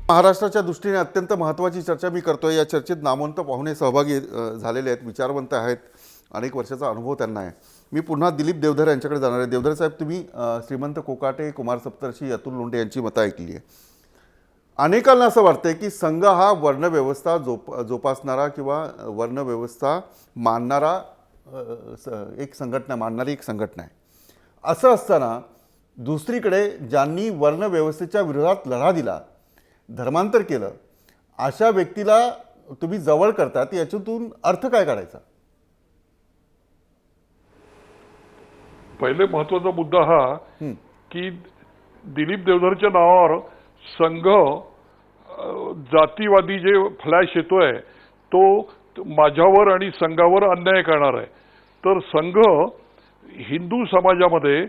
महाराष्ट्राच्या दृष्टीने अत्यंत महत्त्वाची चर्चा मी करतोय। या चर्चेत नामवंत पाहुणे सहभागी झालेले आहेत, विचारवंत आहेत, अनेक वर्षाचा अनुभव त्यांना आहे। मी पुन्हा दिलीप देवधर यांच्याकडे जाणार आहे। देवधर साहेब, तुम्ही श्रीमंत कोकाटे, कुमार सप्तर्षी, अतुल लोंढे यांची मतं ऐकली आहे। अनेकांना असं वाटतंय की संघ हा वर्णव्यवस्था जोपासणारा किंवा वर्णव्यवस्था मानणारा एक संघटना आहे। असं असताना दुसरीकडे ज्यांनी वर्णव्यवस्थेच्या विरोधात लढा दिला, धर्मांतर केलं, अशा व्यक्तीला तुम्ही जवळ करतात, याच्यातून अर्थ काय काढायचा? पहिले महत्त्वाचा मुद्दा हा की दिलीप देवधरच्या नावावर संघ जातीवादी जे फ्लॅश येतोय तो माझ्यावर आणि संघावर अन्याय करणार आहे। तर संघ हिंदू समाजामध्ये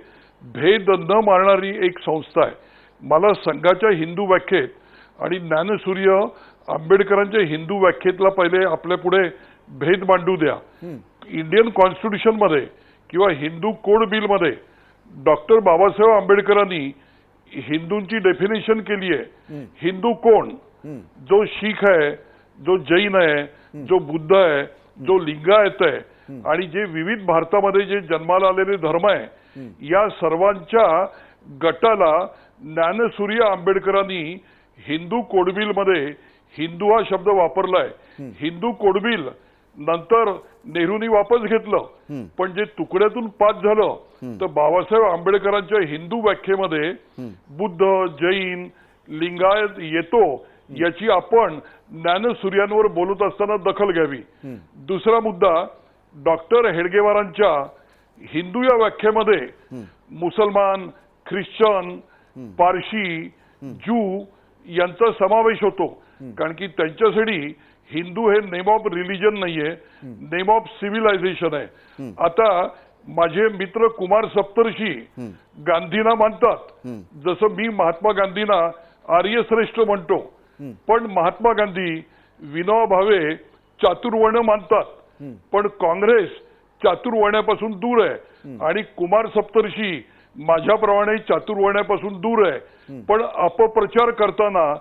भेद न मारणारी एक संस्था आहे। मला संघाच्या हिंदू व्याख्येत आणि ज्ञानसूर्य आंबेडकरांच्या हिंदू व्याख्येतला पहिले आपल्या पुढे भेद मांडू द्या। इंडियन कॉन्स्टिट्यूशन मध्ये किंवा हिंदू कोड बिल मध्ये डॉक्टर बाबासाहेब आंबेडकरांनी हिंदूंची डेफिनेशन केली आहे। हिंदू कोण? जो शीख आहे, जो जैन आहे, जो बुद्ध आहे, जो लिंगायत आहे आणि जे विविध भारतामध्ये जे जन्माला आलेले धर्म आहे, या सर्वांच्या गटाला ज्ञानसूर्य आंबेडकरांनी हिंदू कोडबिल मध्ये हिंदू हा शब्द वापरलाय। हिंदू कोडबिल नंतर नेहरूंनी वापस घेतलं, पण जे तुकड्यातून पास झालं तर बाबासाहेब आंबेडकरांच्या हिंदू व्याख्येमध्ये बुद्ध, जैन, लिंगायत येतो, याची आपण ज्ञानसूर्यांवर बोलत असताना दखल घ्यावी। दुसरा मुद्दा, डॉक्टर हेडगेवारांच्या हिंदू या व्याख्येमध्ये मुसलमान, ख्रिश्चन, पारशी, ज्यू यांचा समावेश होतो, कारण की त्यांच्यासाठी हिंदू हे नेम ऑफ रिलिजन नाहीये, नेम ऑफ सिव्हिलायझेशन आहे। आता माझे मित्र कुमार सप्तर्षी गांधींना मानतात, जसं मी महात्मा गांधींना आर्यश्रेष्ठ म्हणतो, पण महात्मा गांधी, विनोबा भावे चातुर्वर्ण मानतात, पण काँग्रेस चातुर्वर्ण्यापासून दूर आहे आणि कुमार सप्तर्षी माझ्याप्रमाणे चातुर्वर्ण्यापासून दूर आहे। पण अपप्रचार करताना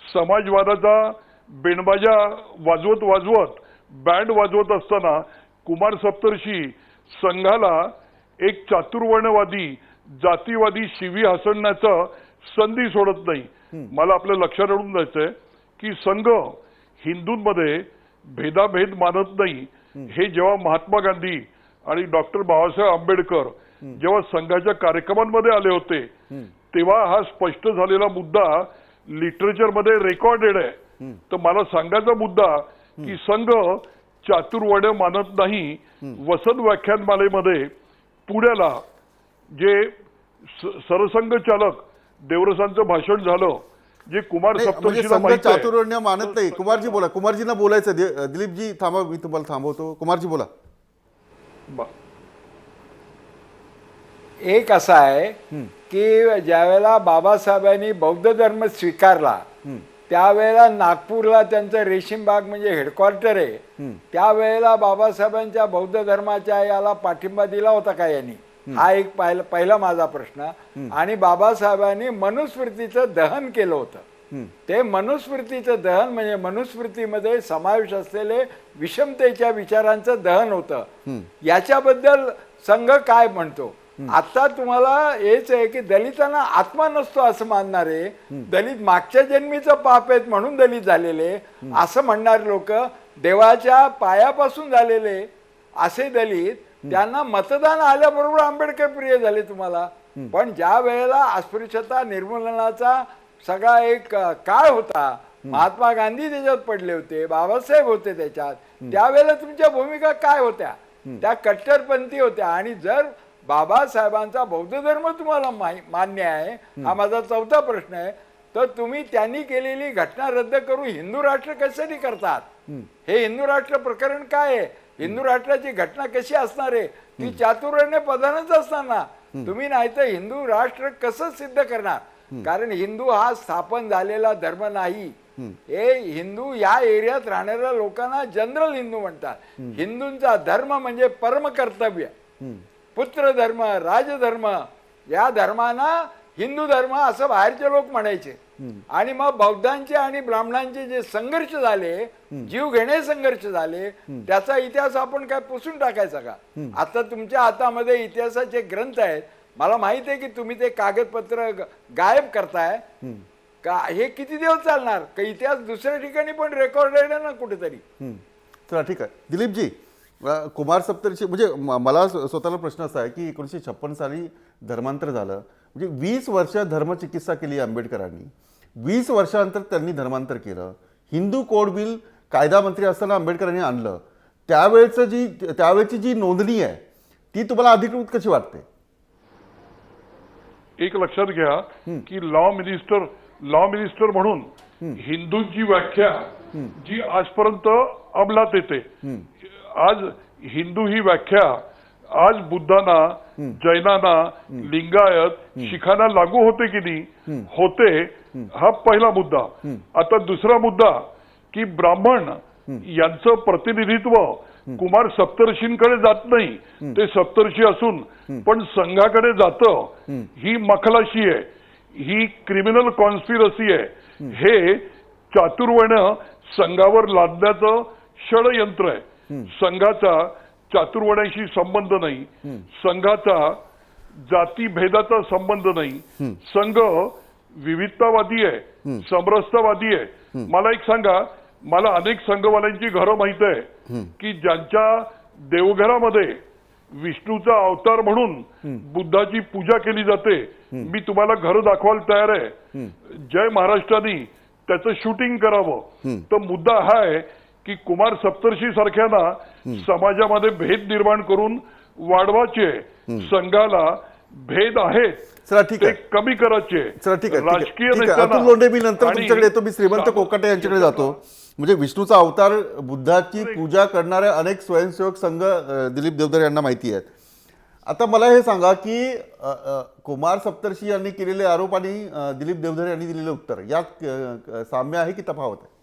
समाजवादाचा बेणबाजा वाजवत बँड वाजवत असताना कुमार सप्तर्षी संघाला एक चातुर्वर्णवादी जातीवादी शिवी हसण्याचा संधी सोडत नाही। मला आपल्या लक्षात आणून द्यायचंय की संघ हिंदूंमध्ये भेदाभेद मानत नाही। हे जेव्हा महात्मा गांधी आणि डॉक्टर बाबासाहेब आंबेडकर जेव्हा संघाच्या कार्यक्रमांमध्ये आले होते, तेव्हा हा स्पष्ट झालेला मुद्दा लिटरेचरमध्ये रेकॉर्डेड आहे। तर मला सांगायचा मुद्दा की संघ चातुर्वर्ण मानत नाही। वसंत व्याख्यानमालेमध्ये पुण्याला जे सरसंघ चालक देवरसांचं भाषण झालं, जे कुमार सप्तर्षीला माहिती आहे, चातुर्वर्ण मानत नाही। कुमारजी बोला, कुमारजींना बोलायचं। दिलीपजी थांबा, मी तुम्हाला थांबवतो। कुमारजी बोला। एक असा आहे की ज्यावेळेला बाबासाहेबांनी बौद्ध धर्म स्वीकारला, त्यावेळेला नागपूरला त्यांचं रेशीमबाग म्हणजे हेडक्वार्टर आहे, त्यावेळेला बाबासाहेबांच्या बौद्ध धर्माच्या याला पाठिंबा दिला होता का यांनी? हा एक पहिला माझा प्रश्न। आणि बाबासाहेबांनी मनुस्मृतीचं दहन केलं होतं। ते मनुस्मृतीचं दहन म्हणजे मनुस्मृतीमध्ये समावेश असलेले विषमतेच्या विचारांचं दहन होतं। याच्याबद्दल संघ काय म्हणतो? आता तुम्हाला हेच आहे की दलितांना आत्मा नसतो असं मानणारे, दलित मागच्या जन्मीचं पाप आहेत म्हणून दलित झालेले असं म्हणणारे लोक, देवाच्या पायापासून झालेले असे दलित, त्यांना मतदान आल्याबरोबर आंबेडकर प्रिय झाले तुम्हाला। पण ज्या वेळेला अस्पृश्यता निर्मूलनाचा सगळा एक काळ होता, महात्मा गांधी त्याच्यात पडले होते, बाबासाहेब होते त्याच्यात, त्यावेळेला तुमच्या भूमिका काय होत्या? त्या कट्टरपंथी होत्या। आणि जर बाबासाहेबांचा बौद्ध धर्म तुम्हाला मान्य आहे, हा माझा चौथा प्रश्न आहे, तर तुम्ही त्यांनी केलेली घटना रद्द करून हिंदू राष्ट्र कशासाठी करतात? हे हिंदू राष्ट्र प्रकरण काय आहे? हिंदू राष्ट्राची घटना कशी असणार आहे? ती चातुर्वर्ण प्रधानच असणार ना तुम्ही, नाही तर हिंदू राष्ट्र कसं सिद्ध करणार? कारण हिंदू हा स्थापन झालेला धर्म नाही। हे हिंदू या एरियात राहणाऱ्या लोकांना जनरल हिंदू म्हणतात। हिंदूंचा धर्म म्हणजे परमकर्तव्य, पुत्र धर्म, राजधर्म, या धर्मांना हिंदू धर्म असं बाहेरचे लोक म्हणायचे. आणि मग बौद्धांचे आणि ब्राह्मणांचे जे संघर्ष झाले, जीव घेणे संघर्ष झाले, त्याचा इतिहास आपण काय पुसून टाकायचा का? आता तुमच्या हातामध्ये इतिहासाचे ग्रंथ आहेत. मला माहित आहे की तुम्ही ते कागदपत्र गायब करताय का. हे किती दिवस चालणार का? इतिहास दुसऱ्या ठिकाणी पण रेकॉर्डेड आहे ना कुठेतरी. चला ठीक आहे. दिलीपजी, कुमार सप्तर्षी म्हणजे मला स्वतःला प्रश्न असा आहे की 1956 साली धर्मांतर झालं, म्हणजे 20 वर्ष धर्मचिकित्सा केली आंबेडकरांनी, 20 वर्षानंतर त्यांनी धर्मांतर केलं. हिंदू कोड बिल कायदा मंत्री असताना आंबेडकरांनी आणलं. त्यावेळची जी नोंदणी आहे ती तुम्हाला अधिकृत कशी वाटते? एक लक्षात घ्या की लॉ मिनिस्टर म्हणून हिंदूंची व्याख्या जी आजपर्यंत अंमलात येते, आज हिंदू ही व्याख्या आज बुद्धांना, जैनांना, लिंगायत, शिखांना लागू होते की नाही होते, हा पहिला मुद्दा. आता दुसरा मुद्दा की ब्राह्मण यांचं प्रतिनिधित्व कुमार सप्तर्षींकडे जात नाही, ते सप्तर्षी असून पण संघाकडे जातं, ही मखलाशी आहे, ही क्रिमिनल कॉन्स्पिरसी आहे. हे चातुर्वर्ण्य संघावर लादण्याचं षडयंत्र आहे. संघाचा चातुर्वर्ण्याशी संबंध नाही, संघाचा जातीभेदाचा संबंध नाही. संघ विविधतावादी आहे, समरसतावादी आहे. मला एक सांगा, मला अनेक संघवाल्यांची घरं माहित आहे की ज्यांच्या देवघरामध्ये विष्णूचा अवतार म्हणून बुद्धाची पूजा केली जाते. मी तुम्हाला घर दाखवायला तयार आहे. जय महाराष्ट्राने त्याचं शूटिंग करावं. तर मुद्दा हा आहे की कुमार सप्तर्षी सारख्यांना समाजामध्ये भेद निर्माण करून वाढवायचे, संघाला भेद आहेत चला ठीक आहे, कमी करायचे. चला ठीक आहे, राजकीय अतुल लोंढे, मी नंतर तुमच्याकडे येतो. मी श्रीमंत कोकाटे यांच्याकडे जातो. म्हणजे विष्णूचा अवतार, बुद्धाची पूजा करणारे अनेक स्वयंसेवक संघ दिलीप देवधर यांना माहिती आहेत. आता मला हे सांगा की कुमार सप्तर्षी यांनी केलेले आरोप आणि दिलीप देवधर यांनी दिलेले उत्तर यात साम्य आहे की तफावत आहे?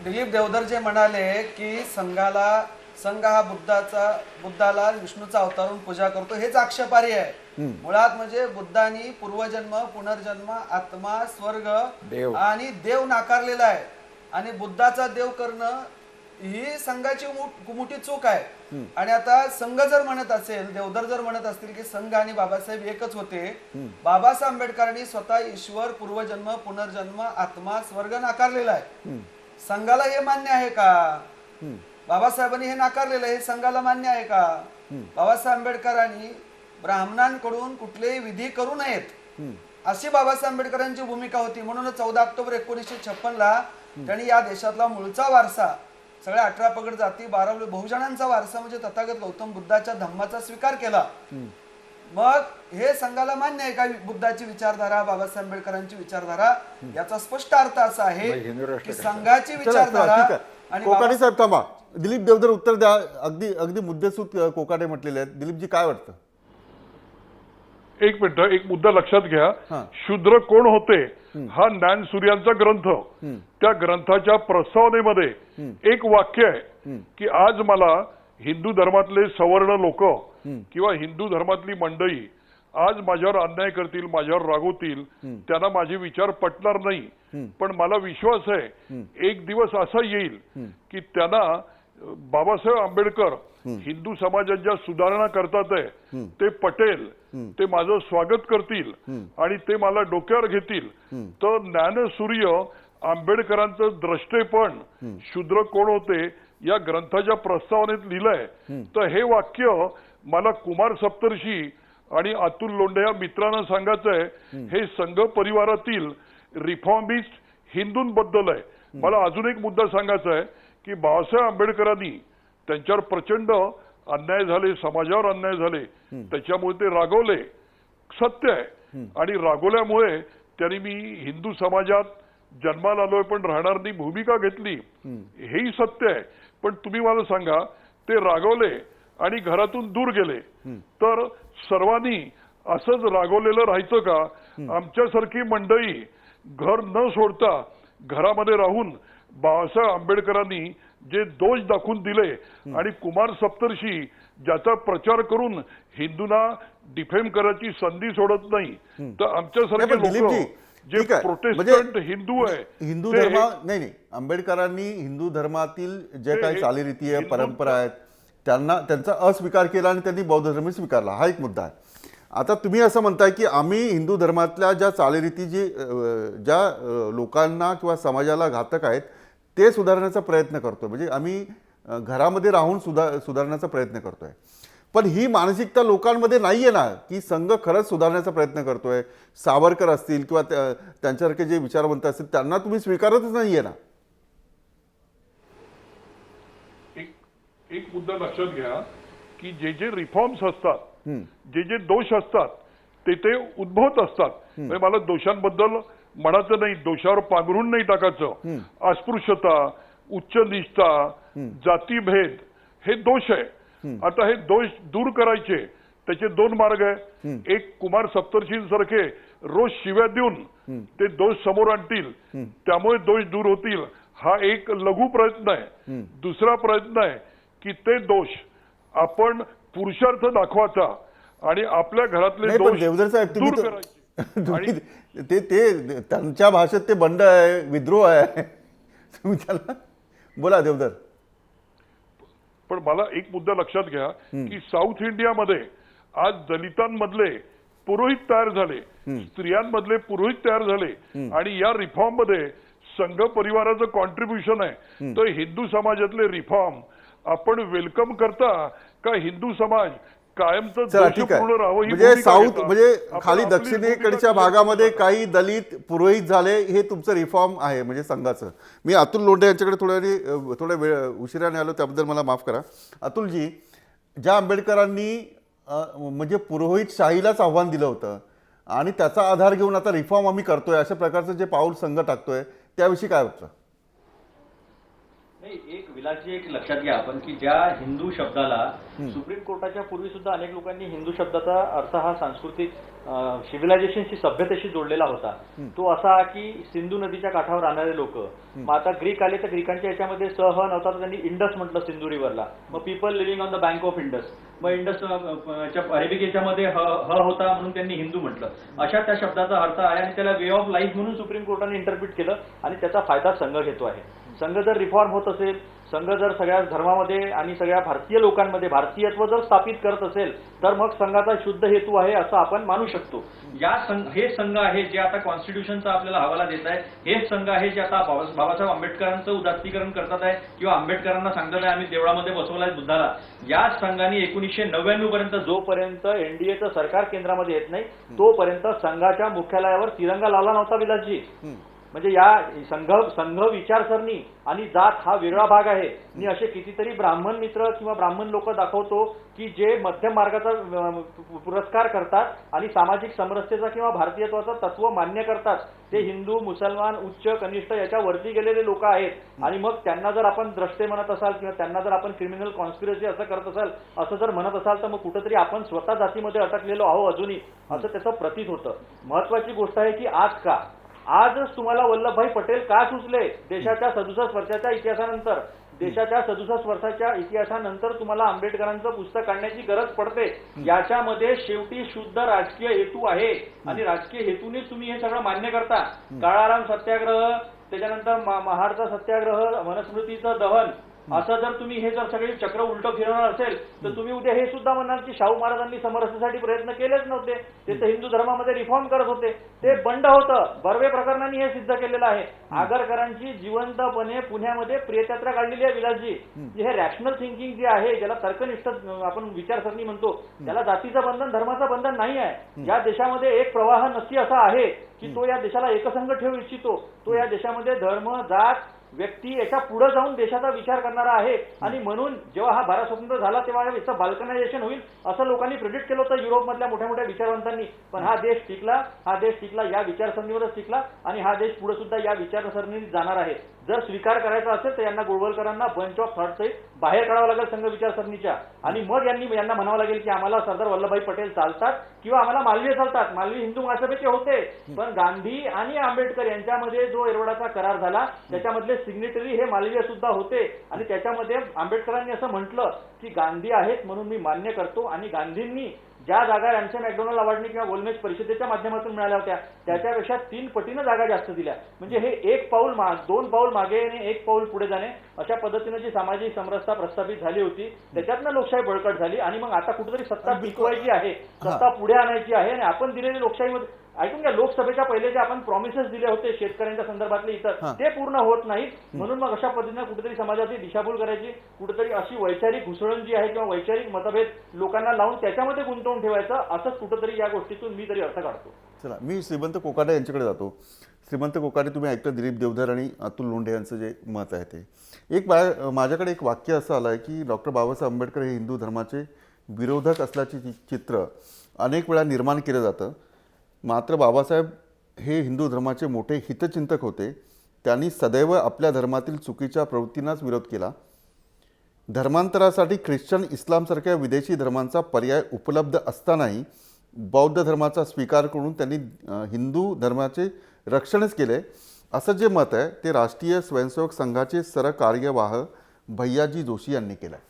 दिलीप देवधर जे म्हणाले की संघ हा बुद्धाला विष्णूचा अवतारून पूजा करतो, हेच आक्षेपार्ह आहे. मुळात म्हणजे बुद्धांनी पूर्वजन्म, पुनर्जन्म, आत्मा, स्वर्ग आणि देव नाकारलेला आहे. आणि बुद्धाचा देव करणं ही संघाची मोठी चूक आहे. आणि आता संघ जर म्हणत असेल, देवधर जर म्हणत असतील की संघ आणि बाबासाहेब एकच होते, बाबासाहेब आंबेडकरांनी स्वतः ईश्वर, पूर्वजन्म, पुनर्जन्म, आत्मा, स्वर्ग नाकारलेला आहे. संघाला हे मान्य आहे का? बाबासाहेबांनी हे नाकारलेलं आहे, हे संघाला मान्य आहे का? बाबासाहेब आंबेडकरांनी ब्राह्मणांकडून कुठलेही विधी करू नयेत अशी बाबासाहेब आंबेडकरांची भूमिका होती. म्हणून 14 ऑक्टोबर 1956 त्यांनी या देशातला मूळचा वारसा, सगळ्या 18 पगड जाती, 12 बहुजनांचा वारसा म्हणजे तथागत गौतम बुद्धाच्या धम्माचा स्वीकार केला. मग हे संघाला मान्य आहे का बुद्धाची विचारधारा, बाबासाहेब आंबेडकरांची विचारधारा? याचा स्पष्ट अर्थ असा आहे की संघाची विचारधारा. आणि कोकाटे साहेब थांबा, दिलीप देवधर उत्तर द्या. अगदी मुद्देसूद कोकाटे म्हटलेले आहेत. दिलीपजी काय वाटतं? एक मिनिट, एक मुद्दा लक्षात घ्या. शूद्र कोण होते हा ज्ञान सूर्यांचा ग्रंथ, त्या ग्रंथाच्या प्रस्तावनेमध्ये एक वाक्य आहे की आज मला हिंदू धर्मातले सवर्ण लोक किंवा हिंदू धर्मातली मंडळी आज माझ्यावर अन्याय करतील, माझ्यावर रागवतील, त्यांना माझे विचार पटणार नाही. पण मला विश्वास आहे एक दिवस असा येईल की त्यांना बाबासाहेब आंबेडकर हिंदू समाजाच्या सुधारणा करतात आहे ते पटेल, ते माझं स्वागत करतील आणि ते मला डोक्यावर घेतील. तर ज्ञानसूर्य आंबेडकरांचं द्रष्टेपण शूद्र कोण होते या ग्रंथाच्या प्रस्तावनेत लिहिलंय. तर हे वाक्य मला कुमार सप्तर्षी आणि अतुल लोंढे या मित्रांना सांगायचं आहे, हे संघ परिवारातील रिफॉर्मिस्ट हिंदूंबद्दल आहे. मला अजून एक मुद्दा सांगायचा आहे की बाबासाहेब आंबेडकरांनी त्यांच्यावर प्रचंड अन्याय झाले, समाजावर अन्याय झाले, त्याच्यामुळे ते रागवले, सत्य आहे. आणि रागवल्यामुळे त्यांनी मी हिंदू समाजात जन्माला आलोय पण राहणार नाही भूमिका घेतली, हेही सत्य आहे. पण तुम्ही मला सांगा, ते रागवले आणि घरातून दूर गेले, तर सर्वांनी असंच रागवलेलं राहायचं का? आमच्यासारखी मंडळी घर न सोडता घरामध्ये राहून बाबासाहेब आंबेडकरांनी जे दोष दाखवून दिले आणि कुमार सप्तर्षी ज्याचा प्रचार करून हिंदूंना डिफेम करायची संधी सोडत नाही. तर आमच्यासारखे नाही, पण लोक दिलीपजी, जे ठीक आहे. प्रोटेस्टंट हिंदू आहे हिंदू ते धर्म नाही आंबेडकरांनी हिंदू धर्मातील जे काही चालीरीती आहे, परंपरा आहेत, त्यांचा अस्वीकार केला आणि त्यांनी बौद्ध धर्म स्वीकारला. हा एक मुद्दा आहे. आता तुम्ही असं म्हणताय की आम्ही हिंदू धर्मातल्या ज्या चालीरीती ज्या लोकांना किंवा समाजाला घातक आहेत ते सुधारण्याचा प्रयत्न करतोय, म्हणजे आम्ही घरामध्ये राहून सुधारण्याचा प्रयत्न करतोय. पण ही मानसिकता लोकांमध्ये नाही आहे ना की संघ खरंच सुधारण्याचा प्रयत्न करतोय. सावरकर असतील किंवा त्यांच्यासारखे जे विचारवंत असतील त्यांना तुम्ही स्वीकारतच नाही आहे ना. एक मुद्दा लक्षात घ्या की जे जे रिफॉर्म्स असतात, जे जे दोष असतात ते उद्भवत असतात. म्हणजे मला दोषांबद्दल म्हणायचं नाही, दोषावर पांघरून नाही टाकायचं. अस्पृश्यता, उच्च निष्ठा, जातीभेद हे दोष आहे. आता हे दोष दूर करायचे त्याचे दोन मार्ग आहे. एक, कुमार सप्तर्षींसारखे रोज शिव्या देऊन ते दोष समोर आणतील, त्यामुळे दोष दूर होतील. हा एक लघु प्रयत्न आहे. दुसरा प्रयत्न आहे की ते दोष आपण पुरुषार्थ दाखवायचा आणि आपल्या घरातले दोष देवधर साहेब दूर करायचे. ते त्यांच्या भाषेत ते बंड आहे, विद्रोह आहे. तुम्ही त्याला बोला देवधर. पण मला एक मुद्दा लक्षात घ्या की साऊथ इंडियामध्ये आज दलितांमधले पुरोहित तयार झाले, स्त्रियांमधले पुरोहित तयार झाले आणि या रिफॉर्म मध्ये संघ परिवाराचं कॉन्ट्रीब्युशन आहे. तर हिंदू समाजातले रिफॉर्म आपण वेलकम करता का हिंदू समाज कायमचं दोषपूर्ण राहावं ही म्हणजे भूमिका साऊथ घेता? म्हणजे आपण खाली आपली दक्षिणेकडच्या भूमिका भागामध्ये काही दलित पुरोहित झाले, हे तुमचं रिफॉर्म आहे म्हणजे संघाचं. मी अतुल लोंढे यांच्याकडे थोड्या वेळ उशिराने आलो, त्याबद्दल मला माफ करा. अतुलजी, ज्या आंबेडकरांनी म्हणजे पुरोहित शाहीलाच आव्हान दिलं होतं आणि त्याचा आधार घेऊन आता रिफॉर्म आम्ही करतोय, अशा प्रकारचं जे पाऊल संघ टाकतोय त्याविषयी काय वाटतं? नाही, एक विलासजी एक लक्षात घ्या आपण की ज्या हिंदू शब्दाला सुप्रीम कोर्टाच्या पूर्वी सुद्धा अनेक लोकांनी हिंदू शब्दाचा अर्थ हा सांस्कृतिक सिव्हिलायझेशनशी, सभ्यतेशी जोडलेला होता. तो असा की सिंधू नदीच्या काठावर राहणारे लोक. मग आता ग्रीक आले तर ग्रीकांच्या याच्यामध्ये सह नव्हता तर त्यांनी इंडस म्हटलं सिंधू रिव्हरला. मग people living on the bank of Indus. मग इंडस अरेबिक याच्यामध्ये ह होता म्हणून त्यांनी हिंदू म्हटलं. अशा त्या शब्दाचा अर्थ आहे आणि त्याला वे ऑफ लाईफ म्हणून सुप्रीम कोर्टाने इंटरप्रिट केलं आणि त्याचा फायदा संघ घेतो आहे. संघ जर रिफॉर्म होत असेल, संघ जर सगळ्या धर्मामध्ये आणि सगळ्या भारतीय लोकांमध्ये भारतीयत्व जर स्थापित करत असेल तर मग संघाचा शुद्ध हेतू आहे असं आपण मानू शकतो. हे संघ आहे जे आता कॉन्स्टिट्यूशनचा आपल्याला हवाला देत आहे. हे संघ आहे जे आता बाबासाहेब आंबेडकरांचं उदात्तीकरण करतात आहे किंवा आंबेडकरांना सांगतात आहे आम्ही देवळामध्ये बसवलाय बुद्धाला. या संघाने 1999 पर्यंत, जोपर्यंत एनडीएचं सरकार केंद्रामध्ये येत नाही तोपर्यंत संघाच्या मुख्यालयावर तिरंगा लावला नव्हता विलासजी. म्हणजे या संघ विचारसरणी आणि जात हा वेगळा भाग आहे. मी असे कितीतरी ब्राह्मण मित्र किंवा ब्राह्मण लोक दाखवतो की जे मध्यम मार्गाचा पुरस्कार करतात आणि सामाजिक समरसतेचा किंवा भारतीयत्वाचं तत्व मान्य करतात. ते हिंदू, मुसलमान, उच्च कनिष्ठ याच्या वरती गेलेले लोक आहेत आणि मग त्यांना जर आपण द्रष्टे म्हणत असाल किंवा त्यांना जर आपण क्रिमिनल कॉन्स्पिरसी असं करत असाल, असं जर म्हणत असाल तर मग कुठेतरी आपण स्वतः जातीमध्ये अटकलेलो आहो अजूनही, असं त्याचं प्रतीत होतं. महत्वाची गोष्ट आहे की आजच तुम्हाला वल्लभभाई पटेल का सुचले? देशाच्या 67 वर्षाच्या इतिहासानंतर, देशाच्या 67 वर्षाच्या इतिहासानंतर तुम्हाला आंबेडकरांचं पुस्तक काढण्याची गरज पडते. याच्यामध्ये शेवटी शुद्ध राजकीय हेतू आहे आणि राजकीय हेतूनेच तुम्ही हे सगळं मान्य करता. काळाराम सत्याग्रह, त्याच्यानंतर महाडचा सत्याग्रह, मनुस्मृतीचं दहन, असं जर तुम्ही हे जर सगळे चक्र उलटं फिरवणार असेल तर तुम्ही उद्या हे सुद्धा म्हणाल की शाहू महाराजांनी समरसतेसाठी प्रयत्न केलेच नव्हते, ते तर हिंदू धर्मामध्ये रिफॉर्म करत होते. ते बंड होतं. बर्वे प्रकरणाने हे सिद्ध केलेलं आहे. आगरकरांची जिवंतपणे पुण्यामध्ये प्रिययात्रा काढलेली आहे विलासजी. हे रॅशनल थिंकिंग जे आहे, ज्याला तर्कनिष्ठ आपण विचारसरणी म्हणतो, त्याला जातीचं बंधन, धर्माचं बंधन नाही आहे. ज्या देशामध्ये एक प्रवाह नक्की असा आहे की तो या देशाला एकसंघ ठेवू इच्छितो, तो या देशामध्ये धर्म, जात, व्यक्ती याच्या पुढे जाऊन देशाचा विचार करणारा आहे. आणि म्हणून जेव्हा हा भारत स्वतंत्र झाला तेव्हा याचं बाल्कनायझेशन होईल असं लोकांनी प्रेडिक्ट केलं होतं युरोपमधल्या मोठ्या मोठ्या विचारवंतांनी. पण हा देश टिकला, या विचारसरणीवरच टिकला आणि हा देश पुढे सुद्धा या विचारसरणीत जाणार आहे. जर स्वीकार करायचा असेल तर यांना गोळवलकरांना बंच ऑफ थॉट सहित बाहेर काढावं लागेल संघ विचारसरणीच्या, आणि मग यांना म्हणावं लागेल की आम्हाला सरदार वल्लभभाई पटेल चालतात किंवा आम्हाला मालवीय चालतात. मालवी हिंदू महासभेचे होते, पण गांधी आणि आंबेडकर यांच्यामध्ये जो एरवडाचा करार झाला त्याच्यामधले सिग्नेटरी हे मालवीय सुद्धा होते, आणि त्याच्यामध्ये आंबेडकरांनी असं म्हटलं की गांधी आहेत म्हणून मी मान्य करतो, आणि गांधींनी ज्या जागा रॅमसे मॅकडोनल्ड अवॉर्डने किंवा गोलमेज परिषदेच्या माध्यमातून मिळाल्या होत्या त्याच्यापेक्षा 3 पटीनं जागा जास्त दिल्या. म्हणजे हे 2 पाऊल मागे आणि 1 पाऊल पुढे जाणे अशा पद्धतीनं जी सामाजिक समरसता प्रस्थापित झाली होती त्याच्यातनं लोकशाही बळकट झाली, आणि मग आता कुठेतरी सत्ता टिकवायची आहे, सत्ता पुढे आणायची आहे. आणि आपण दिलेली लोकशाहीमध्ये ऐकून घ्या, लोकसभेच्या पहिले जे आपण प्रॉमिसेस दिले होते शेतकऱ्यांच्या संदर्भातले इतर, ते पूर्ण होत नाहीत. म्हणून मग अशा पद्धतीने कुठेतरी समाजाची दिशाभूल करायची, कुठेतरी अशी वैचारिक घुसळण जी आहे किंवा वैचारिक मतभेद लोकांना लावून त्याच्यामध्ये गुंतवून ठेवायचं, असंच कुठेतरी या गोष्टीतून मी तरी अर्थ काढतो. चला, मी श्रीमंत कोकाटे यांच्याकडे जातो. श्रीमंत कोकाटे, तुम्ही ऐकलं दिलीप देवधर आणि अतुल लोंढे यांचं जे मत आहे ते. माझ्याकडे एक वाक्य असं आलं आहे की डॉक्टर बाबासाहेब आंबेडकर हे हिंदू धर्माचे विरोधक असल्याचे चित्र अनेक वेळा निर्माण केलं जातं. मात्र बाबासाहेब हे हिंदू धर्माचे मोठे हितचिंतक होते. त्यांनी सदैव आपल्या धर्मातील चुकीच्या प्रवृत्तींनाच विरोध केला. धर्मांतरासाठी ख्रिश्चन, इस्लामसारख्या विदेशी धर्मांचा पर्याय उपलब्ध असतानाही बौद्ध धर्माचा स्वीकार करून त्यांनी हिंदू धर्माचे रक्षणच केले, असं जे मत आहे ते राष्ट्रीय स्वयंसेवक संघाचे सरकार्यवाह भैयाजी जोशी यांनी केलं आहे.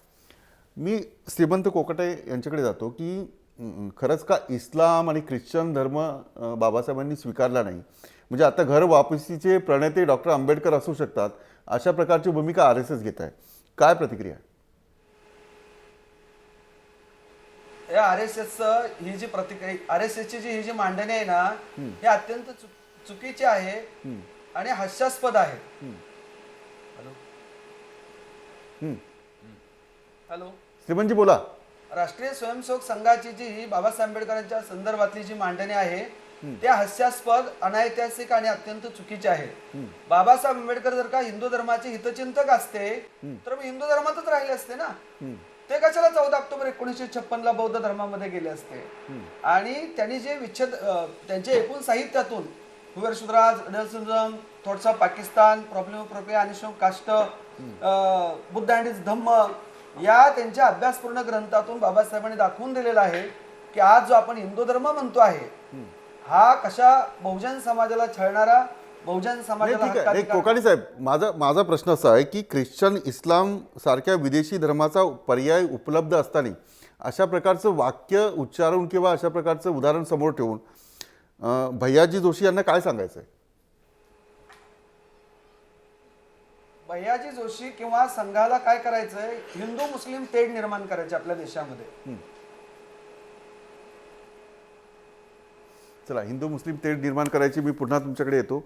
मी श्रीमंत कोकाटे यांच्याकडे जातो की खरंच का इस्लाम आणि ख्रिश्चन धर्म बाबासाहेबांनी स्वीकारला नाही, म्हणजे आता घर वापसीचे प्रणेते डॉक्टर आंबेडकर असू शकतात, अशा प्रकारची भूमिका RSS घेत आहे. काय प्रतिक्रिया? या RSS ही जी प्रतिक्रिया, RSSची ही जी मांडणी आहे ना, ही अत्यंत चुकीची आहे आणि हास्यास्पद आहे. हॅलो, श्रीमंतजी बोला. राष्ट्रीय स्वयंसेवक संघाची जी ही बाबासाहेब आंबेडकरांच्या संदर्भातली जी मांडणी आहे ते हास्यास्पद, अनैतिहासिक आणि अत्यंत चुकीचे आहे. बाबासाहेब आंबेडकर जर का हिंदू धर्माचे हितचिंतक असते तर मग हिंदू धर्मातच राहिले असते ना. ते कशाला 14 ऑक्टोबर 1956 ला बौद्ध धर्मामध्ये गेले असते. आणि त्यांनी जे त्यांच्या एकूण साहित्यातून हुवेर शुद्राज, नेल्सनिझम, thoughts of Pakistan, problem of प्रोपे, annihilation caste, Buddha and his Dhamma या त्यांच्या अभ्यासपूर्ण ग्रंथातून बाबासाहेबांनी दाखवून दिलेला आहे की आज जो आपण हिंदू धर्म म्हणतो आहे हा कशा बहुजन समाजाला छळणारा, बहुजन समाजाला. कोकाटे साहेब, माझा प्रश्न असा आहे की ख्रिश्चन, इस्लाम सारख्या विदेशी धर्माचा पर्याय उपलब्ध असताना अशा प्रकारचं वाक्य उच्चारून किंवा अशा प्रकारचं उदाहरण समोर ठेवून भैयाजी जोशी यांना काय सांगायचं आहे? भैयाजी जोशी किंवा संघाला काय करायचंय, हिंदू मुस्लिम तेढ निर्माण करायचे आपल्या देशामध्ये. चला, हिंदू मुस्लिम तेढ निर्माण करायची. मी पुन्हा तुमच्याकडे येतो.